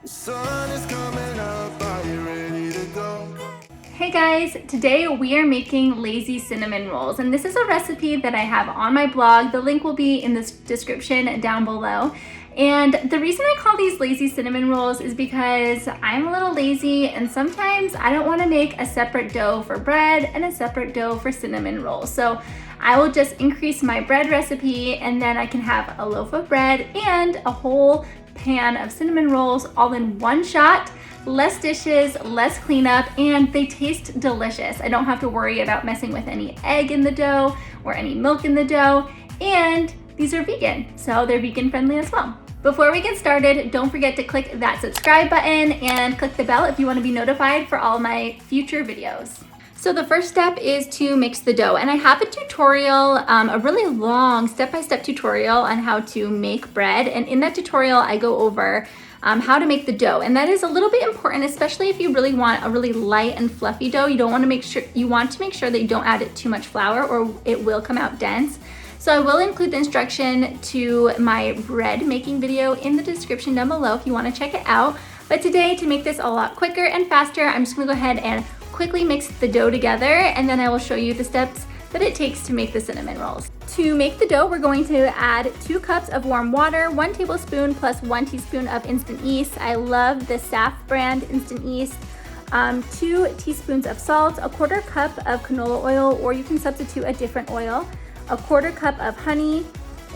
Sun is coming up, are you ready to go? Hey guys, today we are making lazy cinnamon rolls, and this is a recipe that I have on my blog. The link will be in the description down below. And the reason I call these lazy cinnamon rolls is because I'm a little lazy and sometimes I don't want to make a separate dough for bread and a separate dough for cinnamon rolls. So I will just increase my bread recipe and then I can have a loaf of bread and a whole pan of cinnamon rolls all in one shot. Less dishes, less cleanup, and they taste delicious. I don't have to worry about messing with any egg in the dough or any milk in the dough, and these are vegan, so they're vegan friendly as well. Before we get started, don't forget to click that subscribe button and click the bell if you want to be notified for all my future videos. So the first step is to mix the dough, and I have a tutorial, a really long step-by-step tutorial on how to make bread, and in that tutorial I go over how to make the dough, and that is a little bit important, especially if you really want a really light and fluffy dough. You want to make sure that you don't add it too much flour or it will come out dense. So I will include the instruction to my bread making video in the description down below if you want to check it out. But today, to make this a lot quicker and faster, I'm just going to go ahead and quickly mix the dough together, and then I will show you the steps that it takes to make the cinnamon rolls. To make the dough, we're going to add 2 cups of warm water, 1 tablespoon plus 1 teaspoon of instant yeast. I love the SAF brand instant yeast. 2 teaspoons of salt, a 1/4 cup of canola oil, or you can substitute a different oil, a 1/4 cup of honey,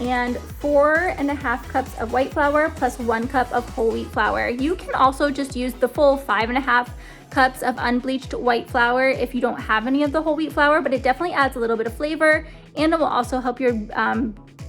and 4.5 cups of white flour plus 1 cup of whole wheat flour. You can also just use the full 5.5 cups of unbleached white flour if you don't have any of the whole wheat flour, but it definitely adds a little bit of flavor, and it will also help your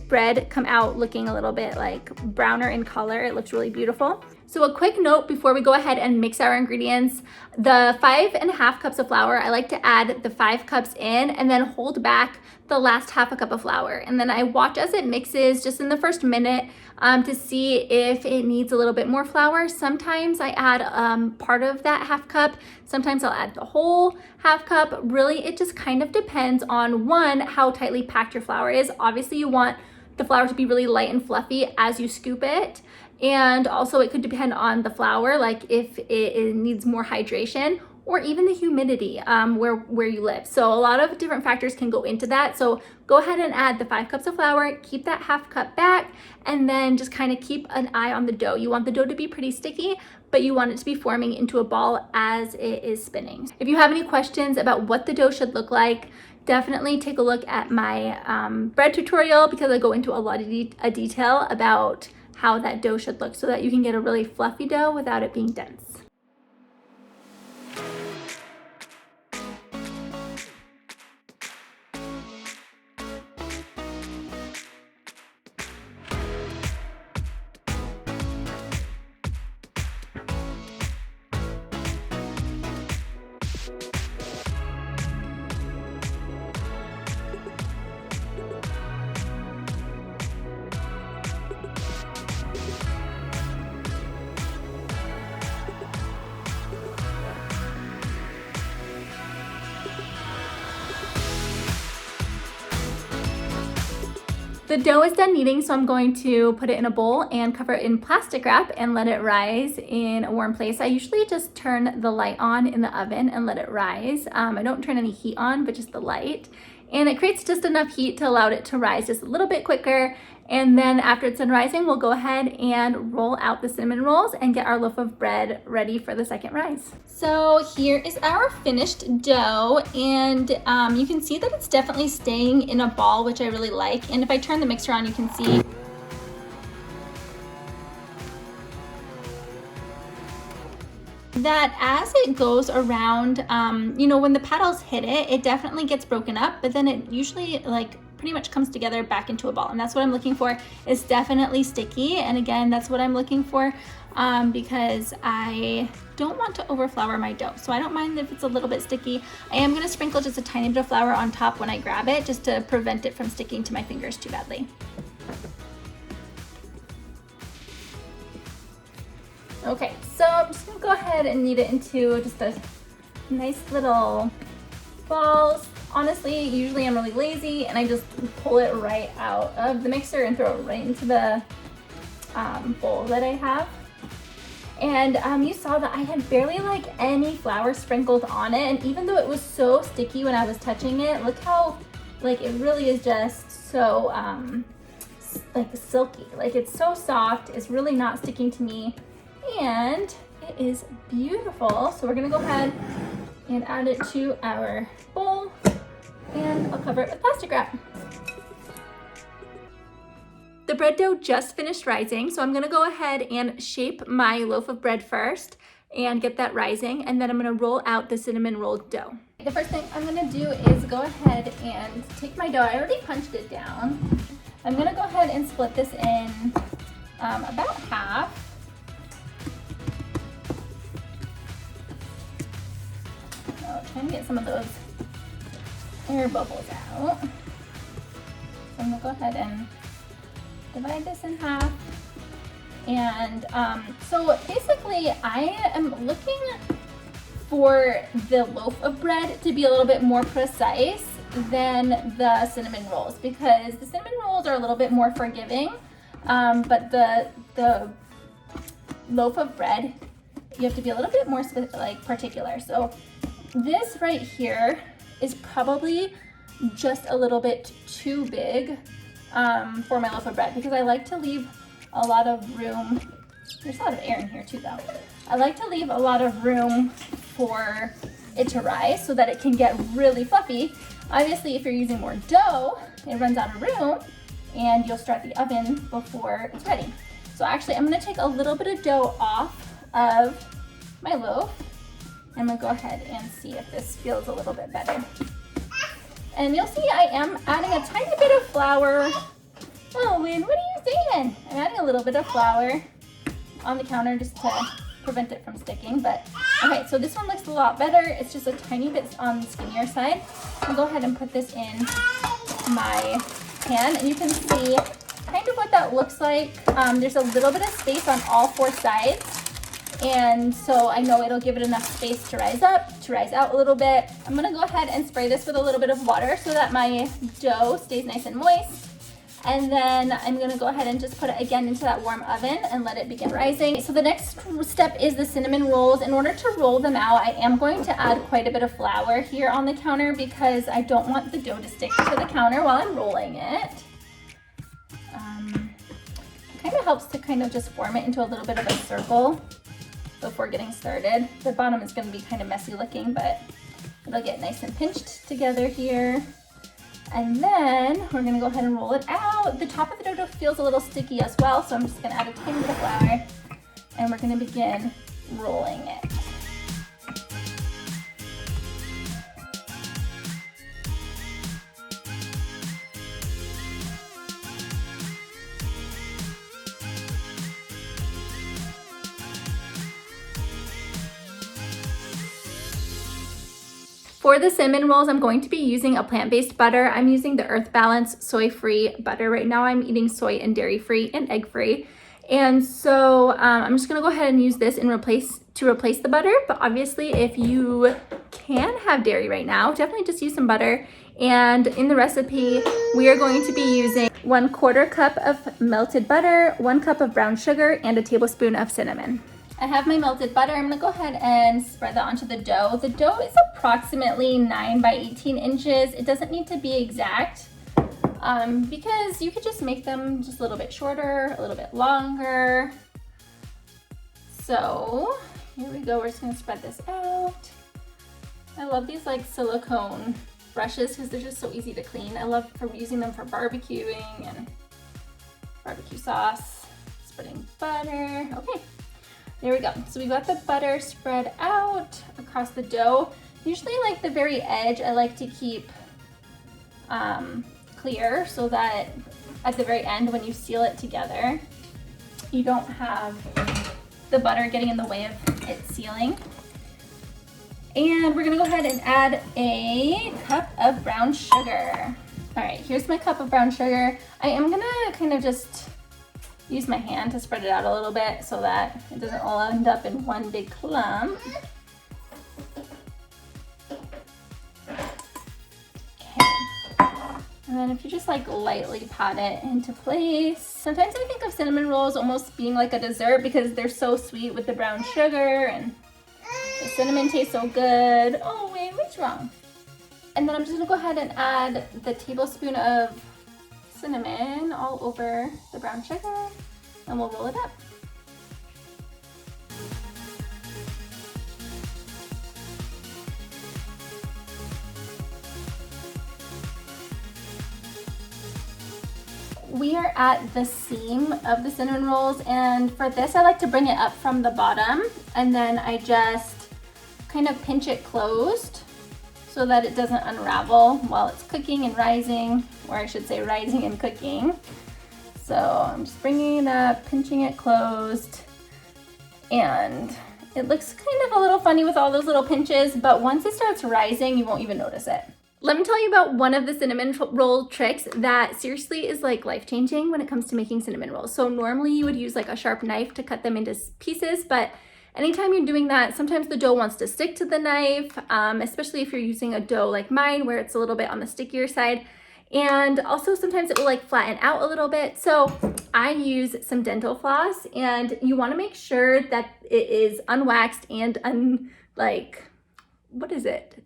bread come out looking a little bit like browner in color. It looks really beautiful. So a quick note before we go ahead and mix our ingredients: the 5.5 cups of flour, I like to add the 5 cups in and then hold back the last 1/2 cup of flour. And then I watch as it mixes just in the first minute to see if it needs a little bit more flour. Sometimes I add part of that 1/2 cup. Sometimes I'll add the whole 1/2 cup. Really, it just kind of depends on, one, how tightly packed your flour is. Obviously, you want the flour to be really light and fluffy as you scoop it. And also it could depend on the flour, like if it needs more hydration, or even the humidity where you live. So a lot of different factors can go into that. So go ahead and add the 5 cups of flour, keep that 1/2 cup back, and then just kind of keep an eye on the dough. You want the dough to be pretty sticky, but you want it to be forming into a ball as it is spinning. If you have any questions about what the dough should look like, definitely take a look at my bread tutorial, because I go into a lot of detail about how that dough should look so that you can get a really fluffy dough without it being dense. The dough is done kneading, so I'm going to put it in a bowl and cover it in plastic wrap and let it rise in a warm place. I usually just turn the light on in the oven and let it rise. I don't turn any heat on, but just the light. And it creates just enough heat to allow it to rise just a little bit quicker. And then after it's done rising, we'll go ahead and roll out the cinnamon rolls and get our loaf of bread ready for the second rise. So here is our finished dough, and you can see that it's definitely staying in a ball, which I really like. And if I turn the mixer on, you can see that as it goes around, when the paddles hit it, it definitely gets broken up, but then it usually pretty much comes together back into a ball, and that's what I'm looking for. It's definitely sticky, and again, that's what I'm looking for because I don't want to overflour my dough, so I don't mind if it's a little bit sticky. I am going to sprinkle just a tiny bit of flour on top when I grab it, just to prevent it from sticking to my fingers too badly. Okay, so I'm just going to go ahead and knead it into just a nice little balls. Honestly, usually I'm really lazy and I just pull it right out of the mixer and throw it right into the bowl that I have. And you saw that I had barely like any flour sprinkled on it. And even though it was so sticky when I was touching it, look how like it really is just so like silky. Like it's so soft, it's really not sticking to me, and it is beautiful. So we're gonna go ahead and add it to our bowl, and I'll cover it with plastic wrap. The bread dough just finished rising, so I'm gonna go ahead and shape my loaf of bread first and get that rising, and then I'm gonna roll out the cinnamon roll dough. The first thing I'm gonna do is go ahead and take my dough. I already punched it down. I'm gonna go ahead and split this in about half. Trying to get some of those air bubbles out. So I'm gonna go ahead and divide this in half. And so basically I am looking for the loaf of bread to be a little bit more precise than the cinnamon rolls, because the cinnamon rolls are a little bit more forgiving, but the loaf of bread, you have to be a little bit more like particular. So this right here is probably just a little bit too big for my loaf of bread, because I like to leave a lot of room. There's a lot of air in here too though. I like to leave a lot of room for it to rise so that it can get really fluffy. Obviously, if you're using more dough, it runs out of room and you'll start the oven before it's ready. So actually, I'm gonna take a little bit of dough off of my loaf. I'm gonna go ahead and see if this feels a little bit better. And you'll see I am adding a tiny bit of flour. Oh, Lynn, what are you saying? I'm adding a little bit of flour on the counter just to prevent it from sticking. But okay, so this one looks a lot better. It's just a tiny bit on the skinnier side. I'll go ahead and put this in my pan, and you can see kind of what that looks like. There's a little bit of space on all four sides, and so I know it'll give it enough space to rise up, to rise out a little bit. I'm gonna go ahead and spray this with a little bit of water so that my dough stays nice and moist. And then I'm gonna go ahead and just put it again into that warm oven and let it begin rising. So the next step is the cinnamon rolls. In order to roll them out, I am going to add quite a bit of flour here on the counter because I don't want the dough to stick to the counter while I'm rolling it. Kind of helps to kind of just form it into a little bit of a circle before getting started. The bottom is gonna be kind of messy looking, but it'll get nice and pinched together here. And then we're gonna go ahead and roll it out. The top of the dough feels a little sticky as well, so I'm just gonna add a tiny bit of flour and we're gonna begin rolling it. For the cinnamon rolls, I'm going to be using a plant-based butter. I'm using the Earth Balance soy-free butter. Right now I'm eating soy and dairy-free and egg-free. And so I'm just gonna go ahead and use this to replace the butter. But obviously if you can have dairy right now, definitely just use some butter. And in the recipe, we are going to be using 1/4 cup of melted butter, 1 cup of brown sugar, and a tablespoon of cinnamon. I have my melted butter. I'm gonna go ahead and spread that onto the dough. The dough is approximately 9 by 18 inches. It doesn't need to be exact because you could just make them just a little bit shorter, a little bit longer. So here we go, we're just gonna spread this out. I love these like silicone brushes because they're just so easy to clean. I love using them for barbecuing and barbecue sauce, spreading butter. Okay. There we go. So we got the butter spread out across the dough. Usually like the very edge, I like to keep clear so that at the very end when you seal it together, you don't have the butter getting in the way of it sealing. And we're gonna go ahead and add a cup of brown sugar. All right, here's my cup of brown sugar. I am gonna kind of just use my hand to spread it out a little bit so that it doesn't all end up in one big clump. Okay. And then if you just like lightly pat it into place. Sometimes I think of cinnamon rolls almost being like a dessert because they're so sweet with the brown sugar and the cinnamon tastes so good. Oh wait, what's wrong? And then I'm just gonna go ahead and add the tablespoon of cinnamon all over the brown sugar and we'll roll it up. We are at the seam of the cinnamon rolls, and for this I like to bring it up from the bottom and then I just kind of pinch it closed so that it doesn't unravel while it's cooking and rising, or I should say rising and cooking. So I'm just bringing it up, pinching it closed, and it looks kind of a little funny with all those little pinches, but once it starts rising you won't even notice it. Let me tell you about one of the cinnamon roll tricks that seriously is like life-changing when it comes to making cinnamon rolls. So normally you would use like a sharp knife to cut them into pieces, but anytime you're doing that, sometimes the dough wants to stick to the knife, especially if you're using a dough like mine where it's a little bit on the stickier side. And also sometimes it will like flatten out a little bit. So I use some dental floss, and you want to make sure that it is unwaxed and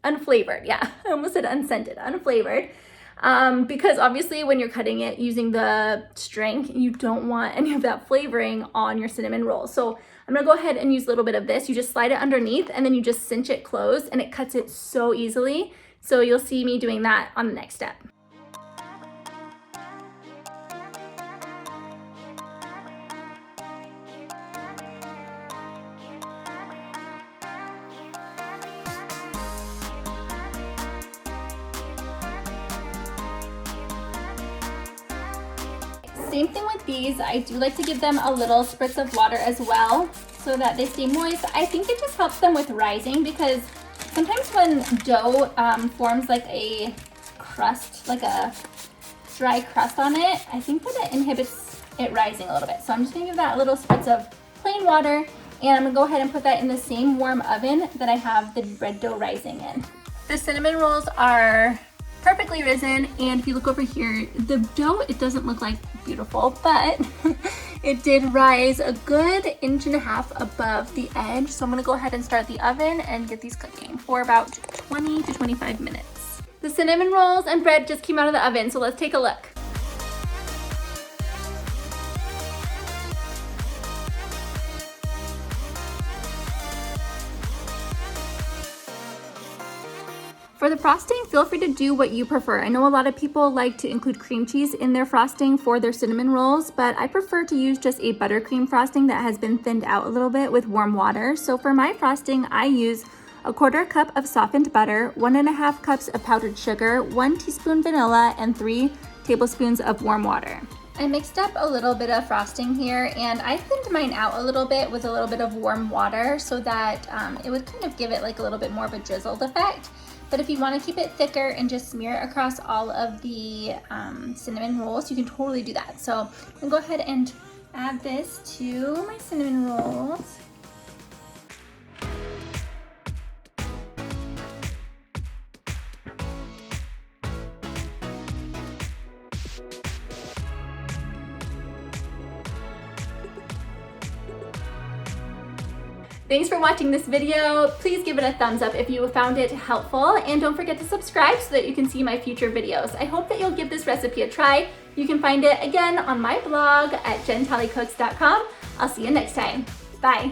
unflavored. Yeah, I almost said unscented, unflavored. Because obviously when you're cutting it using the string, you don't want any of that flavoring on your cinnamon roll. So I'm gonna go ahead and use a little bit of this. You just slide it underneath and then you just cinch it closed and it cuts it so easily. So you'll see me doing that on the next step. Same thing with these. I do like to give them a little spritz of water as well so that they stay moist. I think it just helps them with rising because sometimes when dough forms like a crust, like a dry crust on it, I think that it inhibits it rising a little bit. So I'm just gonna give that a little spritz of plain water, and I'm gonna go ahead and put that in the same warm oven that I have the bread dough rising in. The cinnamon rolls are perfectly risen, and if you look over here, the dough, it doesn't look like beautiful, but it did rise a good 1.5 inches above the edge. So I'm gonna go ahead and start the oven and get these cooking for about 20 to 25 minutes. The cinnamon rolls and bread just came out of the oven, so let's take a look. For the frosting, feel free to do what you prefer. I know a lot of people like to include cream cheese in their frosting for their cinnamon rolls, but I prefer to use just a buttercream frosting that has been thinned out a little bit with warm water. So for my frosting, I use 1/4 cup of softened butter, 1.5 cups of powdered sugar, 1 teaspoon vanilla, and 3 tablespoons of warm water. I mixed up a little bit of frosting here, and I thinned mine out a little bit with a little bit of warm water so that it would kind of give it like a little bit more of a drizzled effect. But if you want to keep it thicker and just smear it across all of the cinnamon rolls, you can totally do that. So I'm gonna go ahead and add this to my cinnamon rolls. Thanks for watching this video. Please give it a thumbs up if you found it helpful, and don't forget to subscribe so that you can see my future videos. I hope that you'll give this recipe a try. You can find it again on my blog at jentallycooks.com. I'll see you next time. Bye.